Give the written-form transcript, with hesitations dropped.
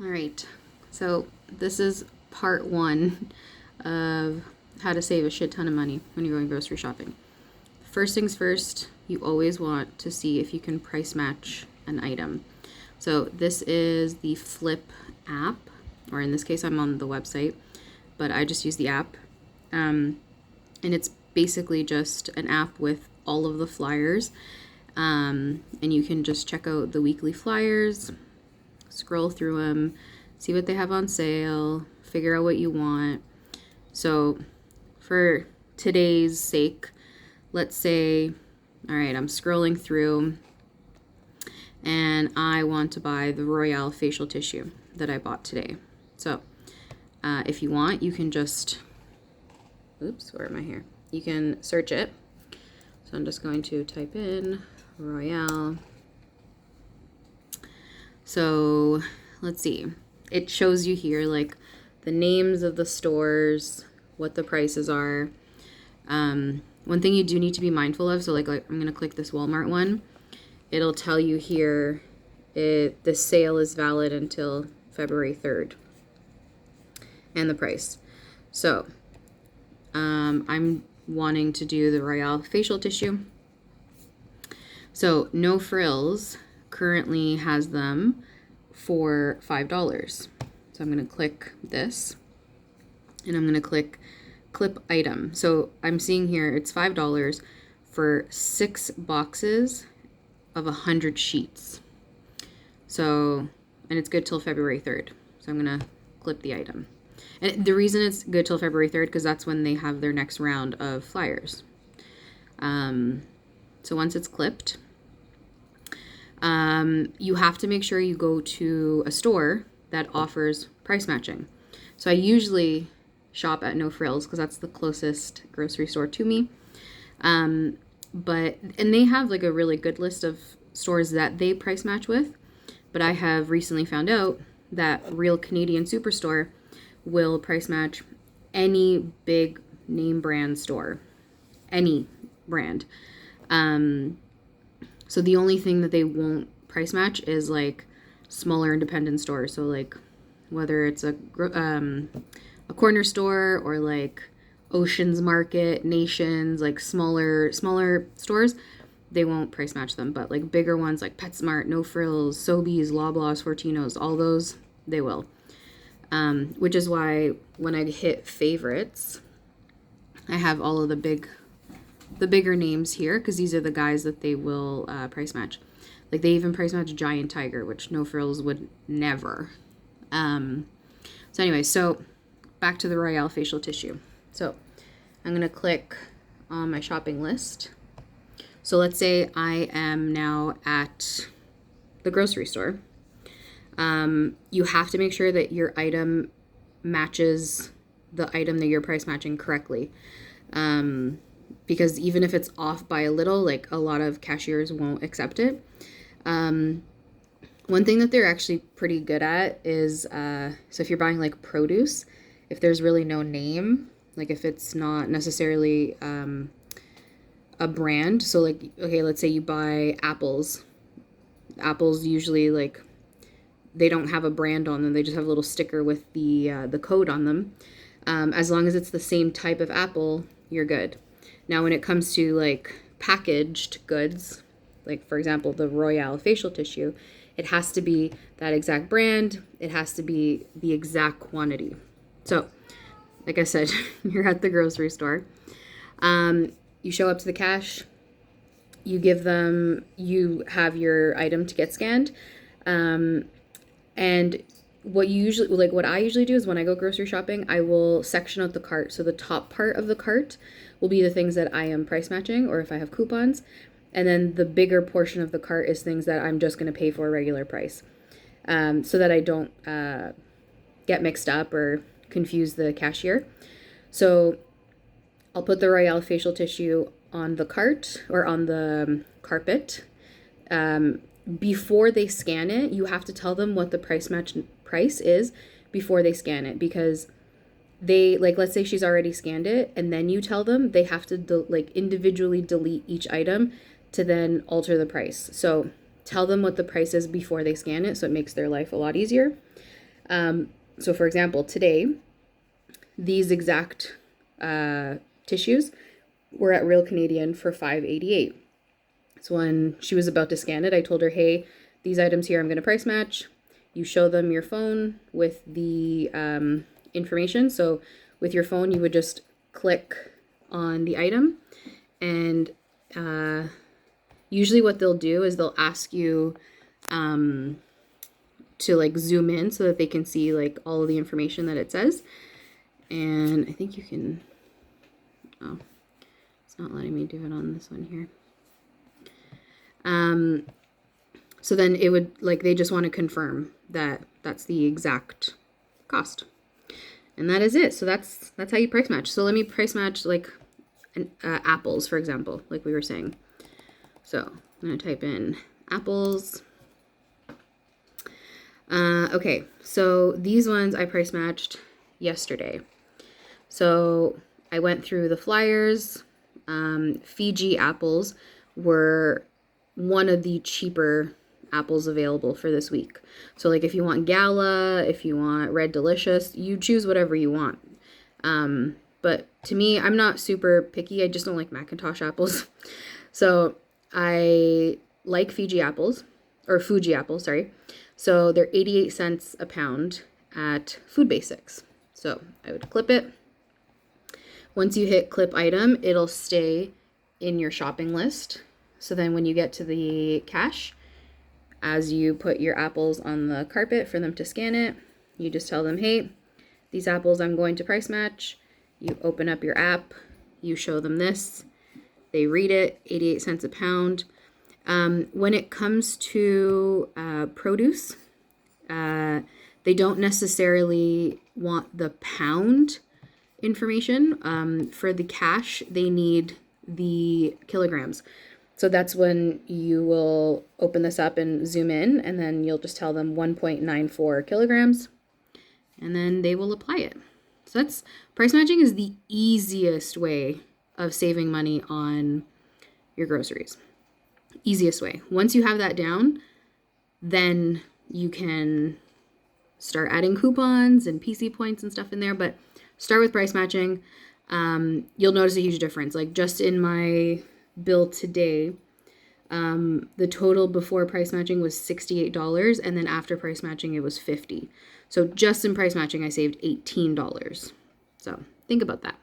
All right, so this is part one of how to save a shit ton of money when you're going grocery shopping. First things first, you always want to see if you can price match an item. So this is the Flip app, or in this case, I'm on the website, but I just use the app. And it's basically just an app with all of the flyers. And you can just check out the weekly flyers, scroll through them, see what they have on sale, figure out what you want. So for today's sake, let's say, all right, I'm scrolling through and I want to buy the Royale facial tissue that I bought today. So if you want, you can just, oops, where am I here? You can search it. So I'm just going to type in Royale. So let's see. It shows you here like the names of the stores, what the prices are. One thing you do need to be mindful of, so like I'm going to click this Walmart one. It'll tell you here the sale is valid until February 3rd and the price. So I'm wanting to do the Royale facial tissue. So No Frills currently has them for $5. So I'm going to click this and I'm going to click clip item. So I'm seeing here it's $5 for 6 boxes of 100 sheets. So, and it's good till February 3rd. So I'm going to clip the item. And the reason it's good till February 3rd because that's when they have their next round of flyers. So once it's clipped, you have to make sure you go to a store that offers price matching. So I usually shop at No Frills because that's the closest grocery store to me. And they have like a really good list of stores that they price match with. But I have recently found out that Real Canadian Superstore will price match any big name brand store, any brand. So the only thing that they won't price match is like smaller independent stores. So like whether it's a corner store or like Oceans Market, Nations, like smaller stores, they won't price match them. But like bigger ones like PetSmart, No Frills, Sobeys, Loblaws, Fortinos, all those, they will. Which is why when I hit favorites, I have all of the bigger names here because these are the guys that they will price match. Like they even price match Giant Tiger, which No Frills would never. So anyway, so back to the Royale facial tissue. So I'm going to click on my shopping list. So let's say I am now at the grocery store. You have to make sure that your item matches the item that you're price matching correctly. Because even if it's off by a little, like a lot of cashiers won't accept it. One thing that they're actually pretty good at is, so if you're buying like produce, if there's really no name, like if it's not necessarily a brand, so like, okay, let's say you buy apples. Apples usually like, they don't have a brand on them. They just have a little sticker with the code on them. As long as it's the same type of apple, you're good. Now, when it comes to like packaged goods, like for example, the Royale facial tissue, it has to be that exact brand. It has to be the exact quantity. So, like I said, you're at the grocery store. You show up to the cash. You have your item to get scanned. And what I usually do is when I go grocery shopping, I will section out the cart. So the top part of the cart will be the things that I am price matching or if I have coupons. And then the bigger portion of the cart is things that I'm just going to pay for a regular price. So that I don't get mixed up or confuse the cashier. So I'll put the Royale facial tissue on the cart or on the carpet. Before they scan it, you have to tell them what the price is before they scan it because they, like, let's say she's already scanned it and then you tell them they have to individually delete each item to then alter the price. So tell them what the price is before they scan it so it makes their life a lot easier. So for example, today, these exact tissues were at Real Canadian for $5.88. So when she was about to scan it, I told her, hey, these items here I'm going to price match. You show them your phone with the information. So with your phone, you would just click on the item, and usually what they'll do is they'll ask you to like zoom in so that they can see like all of the information that it says. And I think you can, oh, it's not letting me do it on this one here. So then it would, like, they just want to confirm that that's the exact cost. And that is it. So that's how you price match. So let me price match like apples, for example, like we were saying. So I'm going to type in apples. Okay, so these ones I price matched yesterday. So I went through the flyers. Fiji apples were one of the cheaper apples available for this week. So like if you want Gala, if you want Red Delicious, you choose whatever you want. But to me, I'm not super picky. I just don't like Macintosh apples. So I like Fiji apples, or Fuji apples, sorry. So they're 88 cents a pound at Food Basics. So I would clip it. Once you hit clip item, it'll stay in your shopping list. So then when you get to the cash, as you put your apples on the carpet for them to scan it, you just tell them, hey, these apples I'm going to price match. You open up your app, you show them this, they read it, 88 cents a pound. When it comes to produce, they don't necessarily want the pound information. For the cash, they need the kilograms. So that's when you will open this up and zoom in, and then you'll just tell them 1.94 kilograms, and then they will apply it. So that's, price matching is the easiest way of saving money on your groceries. Easiest way. Once you have that down, then you can start adding coupons and PC points and stuff in there, but start with price matching. You'll notice a huge difference. Like just in my bill today, the total before price matching was $68, and then after price matching it was $50. So just in price matching I saved $18. So think about that.